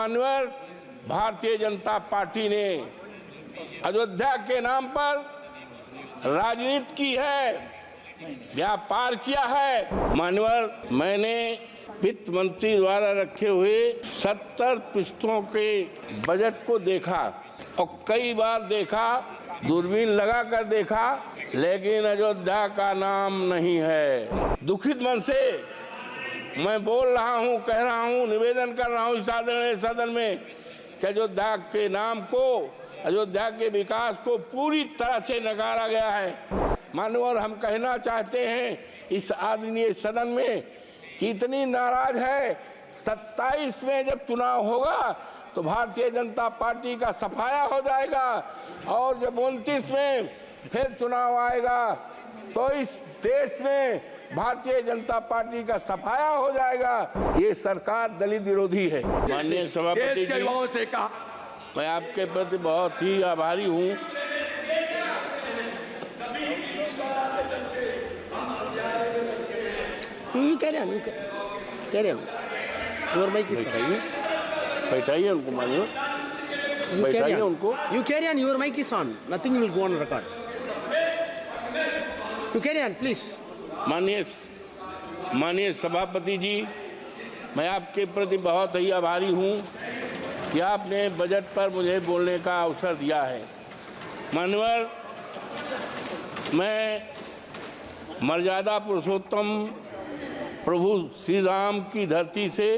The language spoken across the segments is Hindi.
माननीय भारतीय जनता पार्टी ने अयोध्या के नाम पर राजनीति की है, व्यापार किया है। माननीय मैंने वित्त मंत्री द्वारा रखे हुए 70 पृष्ठों के बजट को देखा और कई बार देखा, दूरबीन लगाकर देखा, लेकिन अयोध्या का नाम नहीं है। दुखित मन से मैं बोल रहा हूं, कह रहा हूं, निवेदन कर रहा हूं इस सदन में कि अयोध्या के नाम को, अयोध्या के विकास को पूरी तरह से नकारा गया है। माननीय हम कहना चाहते हैं इस आदरणीय सदन में कि इतनी नाराज है। 27 में जब चुनाव होगा तो भारतीय जनता पार्टी का सफाया हो जाएगा और जब 29 में फिर चुनाव आएगा तो इस देश में भारतीय जनता पार्टी का सफाया हो जाएगा। ये सरकार दलित विरोधी है। माननीय सभापति जी, से कहा मैं आपके प्रति बहुत ही आभारी हूँ। बैठाइए उनको, मानिए बैठाइए उनको। You carry on. Your mic is on. Nothing will go on record. You carry on, please. माननीय सभापति जी, मैं आपके प्रति बहुत ही आभारी हूँ कि आपने बजट पर मुझे बोलने का अवसर दिया है। माननीय मैं मर्यादा पुरुषोत्तम प्रभु श्री राम की धरती से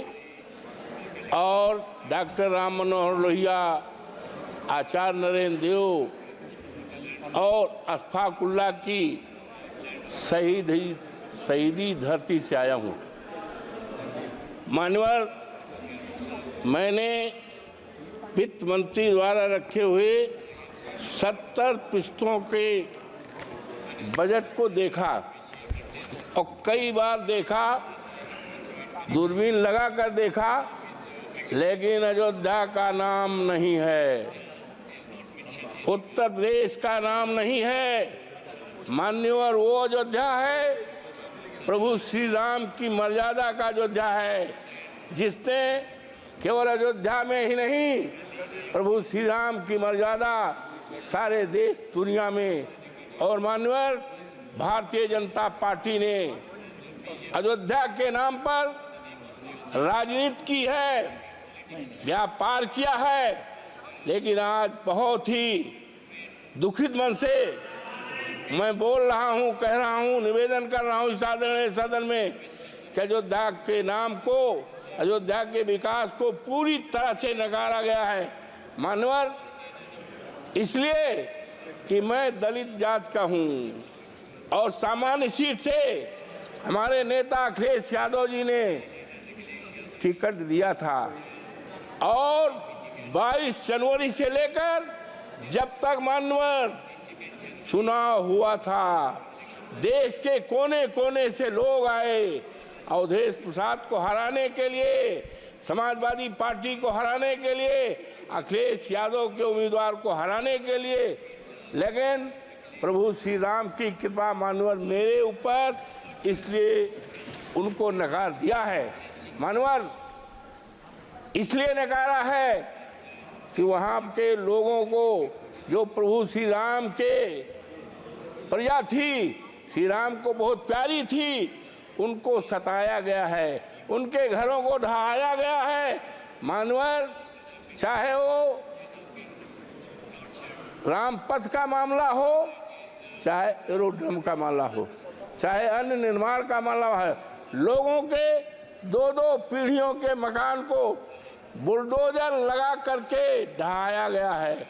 और डॉक्टर राम मनोहर लोहिया, आचार्य नरेंद्र देव और अशफाकुल्ला की शहीदी धरती से आया हूँ। माननीय मैंने वित्त मंत्री द्वारा रखे हुए 70 पृष्ठों के बजट को देखा और कई बार देखा, दूरबीन लगाकर देखा, लेकिन अयोध्या का नाम नहीं है, उत्तर प्रदेश का नाम नहीं है। माननीय वो अयोध्या है प्रभु श्री राम की मर्यादा का अयोध्या है, जिसने केवल अयोध्या में ही नहीं, प्रभु श्री राम की मर्यादा सारे देश दुनिया में। और माननीय भारतीय जनता पार्टी ने अयोध्या के नाम पर राजनीति की है, व्यापार किया है। लेकिन आज बहुत ही दुखित मन से मैं बोल रहा हूं, कह रहा हूं, निवेदन कर रहा हूं इस आदरणीय सदन में कि अयोध्या के नाम को, अयोध्या के विकास को पूरी तरह से नकारा गया है। माननीय इसलिए कि मैं दलित जात का हूं और सामान्य सीट से हमारे नेता अखिलेश यादव जी ने टिकट दिया था और 22 जनवरी से लेकर जब तक माननीय चुनाव हुआ था, देश के कोने कोने से लोग आए अवधेश प्रसाद को हराने के लिए, समाजवादी पार्टी को हराने के लिए, अखिलेश यादव के उम्मीदवार को हराने के लिए। लेकिन प्रभु श्री राम की कृपा माननीय मेरे ऊपर, इसलिए उनको नकार दिया है। माननीय इसलिए नकारा है कि वहाँ के लोगों को, जो प्रभु श्री राम के प्रजा थी, श्री राम को बहुत प्यारी थी, उनको सताया गया है, उनके घरों को ढहाया गया है। माननीय चाहे वो रामपथ का मामला हो, चाहे एरोड्रम का मामला हो, चाहे अन्य निर्माण का मामला है, लोगों के 2-2 पीढ़ियों के मकान को बुलडोजर लगा करके ढहाया गया है।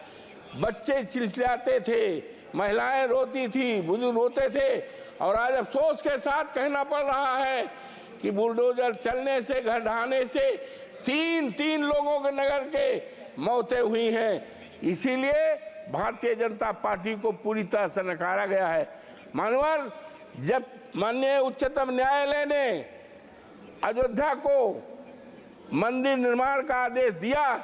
बच्चे चिल्लाते थे, महिलाएं रोती थी, बुजुर्ग रोते थे और आज अफसोस के साथ कहना पड़ रहा है कि बुलडोजर चलने से, घर ढहाने से 3 लोगों के नगर के मौतें हुई हैं। इसीलिए भारतीय जनता पार्टी को पूरी तरह से नकारा गया है। माननीय जब माननीय उच्चतम न्यायालय ने अयोध्या को मंदिर निर्माण का आदेश दिया,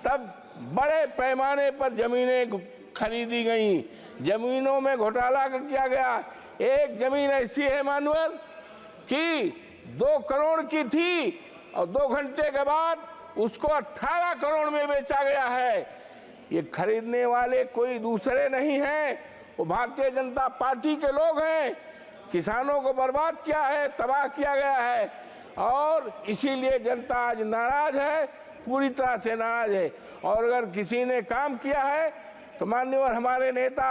तब बड़े पैमाने पर जमीनें खरीदी गई, जमीनों में घोटाला किया गया। एक जमीन ऐसी है माननीय कि 2 करोड़ की थी और 2 घंटे के बाद उसको 18 करोड़ में बेचा गया है। ये खरीदने वाले कोई दूसरे नहीं हैं, वो भारतीय जनता पार्टी के लोग हैं। किसानों को बर्बाद किया है, तबाह किया गया है, और इसीलिए जनता आज नाराज है, पूरी तरह से नाराज है। और अगर किसी ने काम किया है तो माननीय हमारे नेता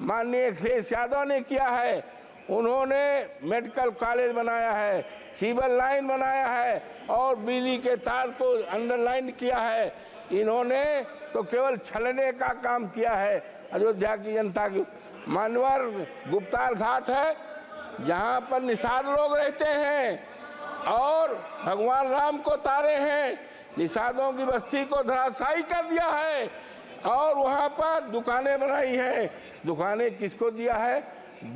माननीय अखिलेश यादव ने किया है। उन्होंने मेडिकल कॉलेज बनाया है, सिविल लाइन बनाया है, और बिजली के तार को अंडरलाइन किया है। इन्होंने तो केवल छलने का काम किया है अयोध्या की जनता की। मानवर गुप्तार घाट है जहाँ पर निषाद लोग रहते हैं, और भगवान राम को तारे हैं, निषादों की बस्ती को धराशायी कर दिया है, और वहाँ पर दुकानें बनाई हैं। दुकानें किसको दिया है?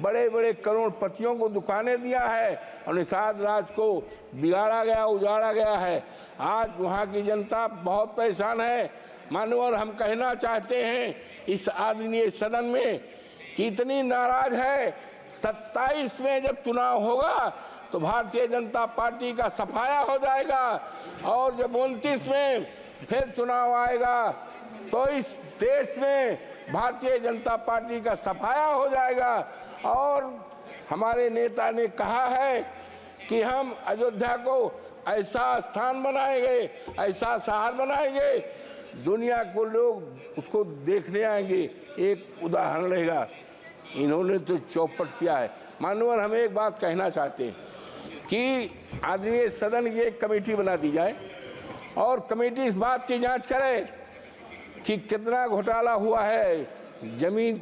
बड़े बड़े करोड़पतियों को दुकानें दिया है, और निषाद राज को बिगाड़ा गया, उजाड़ा गया है। आज वहाँ की जनता बहुत परेशान है। मानवर हम कहना चाहते हैं इस आदरणीय सदन में कि इतनी नाराज है। 27 में जब चुनाव होगा तो भारतीय जनता पार्टी का सफाया हो जाएगा, और जब 29 में फिर चुनाव आएगा तो इस देश में भारतीय जनता पार्टी का सफाया हो जाएगा। और हमारे नेता ने कहा है कि हम अयोध्या को ऐसा स्थान बनाएंगे, ऐसा शहर बनाएंगे, दुनिया को लोग उसको देखने आएंगे, एक उदाहरण रहेगा। इन्होंने तो चौपट किया है। मानवर हम एक बात कहना चाहते हैं कि आदरणीय सदन की एक कमेटी बना दी जाए, और कमेटी इस बात की जांच करे कि कितना घोटाला हुआ है, जमीन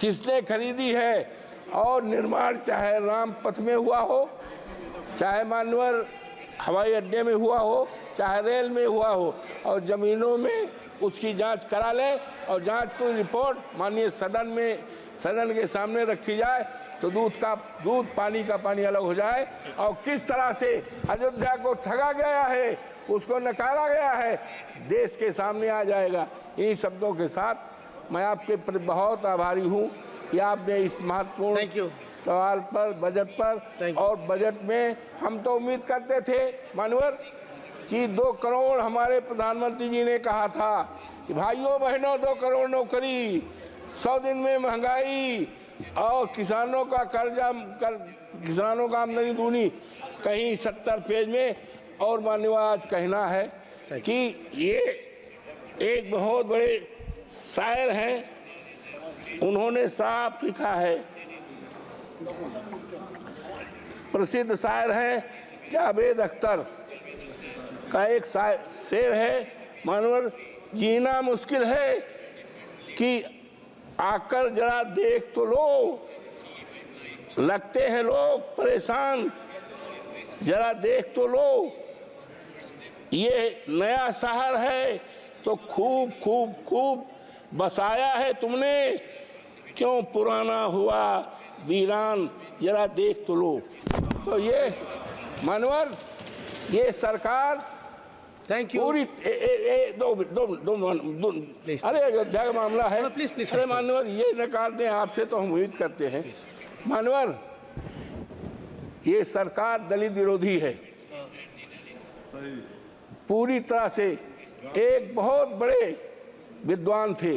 किसने खरीदी है, और निर्माण चाहे राम पथ में हुआ हो, चाहे मानवर हवाई अड्डे में हुआ हो, चाहे रेल में हुआ हो, और जमीनों में उसकी जांच करा ले, और जांच को रिपोर्ट माननीय सदन के सामने रखी जाए तो दूध पानी का पानी अलग हो जाए। और किस तरह से अयोध्या को ठगा गया है, उसको नकारा गया है, देश के सामने आ जाएगा। इन्हीं शब्दों के साथ मैं आपके प्रति बहुत आभारी हूँ कि आपने इस महत्वपूर्ण सवाल पर, बजट पर, और बजट में हम तो उम्मीद करते थे मानवर कि 2 करोड़ हमारे प्रधानमंत्री जी ने कहा था कि भाइयों बहनों 2 करोड़ नौकरी, 100 दिन में महंगाई, और किसानों का कर्जा, किसानों का आमदनी दूनी, कहीं 70 पेज में। और माननीय आज कहना है कि ये एक बहुत बड़े शायर हैं, उन्होंने साफ लिखा है, प्रसिद्ध शायर है जावेद अख्तर का एक शेर है, मानवर जीना मुश्किल है कि आकर जरा देख तो लो, लगते हैं लोग परेशान, जरा देख तो लो, ये नया शहर है तो खूब खूब खूब बसाया है तुमने, क्यों पुराना हुआ वीरान, जरा देख तो लो। तो ये मानवर, ये सरकार थैंक यू पूरी अरे अयोध्या का मामला है, प्लीज अरे मानवर ये नकार दें आपसे तो हम उम्मीद करते हैं। मानवर ये सरकार दलित विरोधी है पूरी तरह से। एक बहुत बड़े विद्वान थे,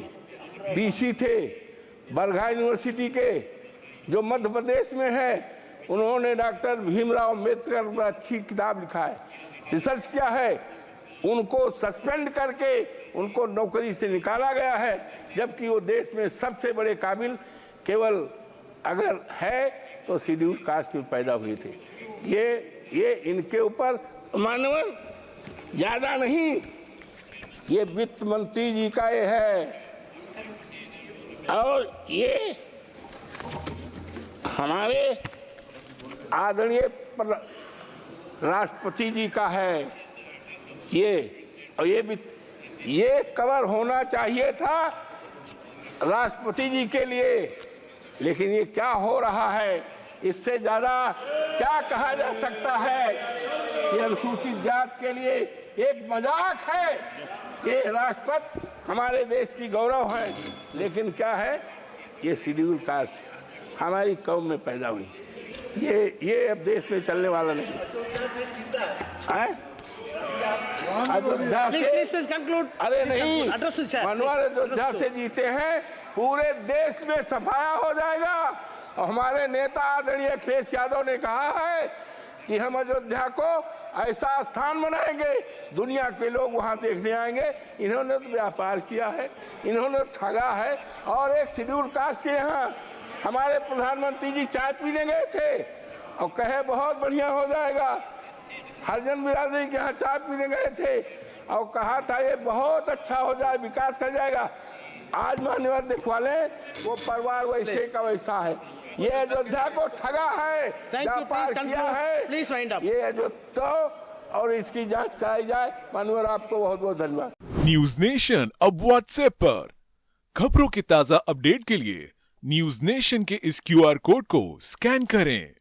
बीसी थे, बरघा यूनिवर्सिटी के, जो मध्य प्रदेश में है, उन्होंने डॉक्टर भीमराव अम्बेडकर पर अच्छी किताब लिखा है, रिसर्च किया है। उनको सस्पेंड करके उनको नौकरी से निकाला गया है, जबकि वो देश में सबसे बड़े काबिल केवल अगर है तो शेड्यूल कास्ट में पैदा हुए थे। ये इनके ऊपर मानवर ज़्यादा नहीं, ये वित्त मंत्री जी का ये है, और ये हमारे आदरणीय राष्ट्रपति जी का है। और ये कवर होना चाहिए था राष्ट्रपति जी के लिए, लेकिन ये क्या हो रहा है, इससे ज़्यादा क्या कहा जा सकता है कि अनुसूचित जात के लिए एक मजाक है। ये राष्ट्रपति हमारे देश की गौरव है, लेकिन क्या है, ये शेड्यूल कास्ट हमारी कौम में पैदा हुई। ये अब देश में चलने वाला नहीं है। अयोध्या Please से conclude. अरे Please नहीं, conclude. Address to the chair. Manohar Please. Ayodhya से जीते हैं, पूरे देश में सफाया हो जाएगा। और हमारे नेता आदरणीय अखिलेश यादव ने कहा है कि हम अयोध्या को ऐसा स्थान बनाएंगे, दुनिया के लोग वहां देखने आएंगे। इन्होंने तो व्यापार किया है, इन्होंने ठगा है। और एक शेड्यूल कास्ट के यहाँ हमारे प्रधानमंत्री जी चाय पीने गए थे और कहे बहुत बढ़िया हो जाएगा। हरिजन बिरादरी के यहाँ चाय पीने गए थे और कहा था ये बहुत अच्छा हो जाए, विकास कर जाएगा। आज मान्यवर दिखवा लें, वो परिवार वैसे का वैसा है। ये अयोध्या को ठगा है, व्यापार किया है। Please wind up. ये अयोध्या और इसकी जांच कराई जाए। मान्यवर आपको बहुत बहुत धन्यवाद। न्यूज नेशन अब व्हाट्सएप पर खबरों के ताजा अपडेट के लिए न्यूज नेशन के इस QR कोड को स्कैन करें।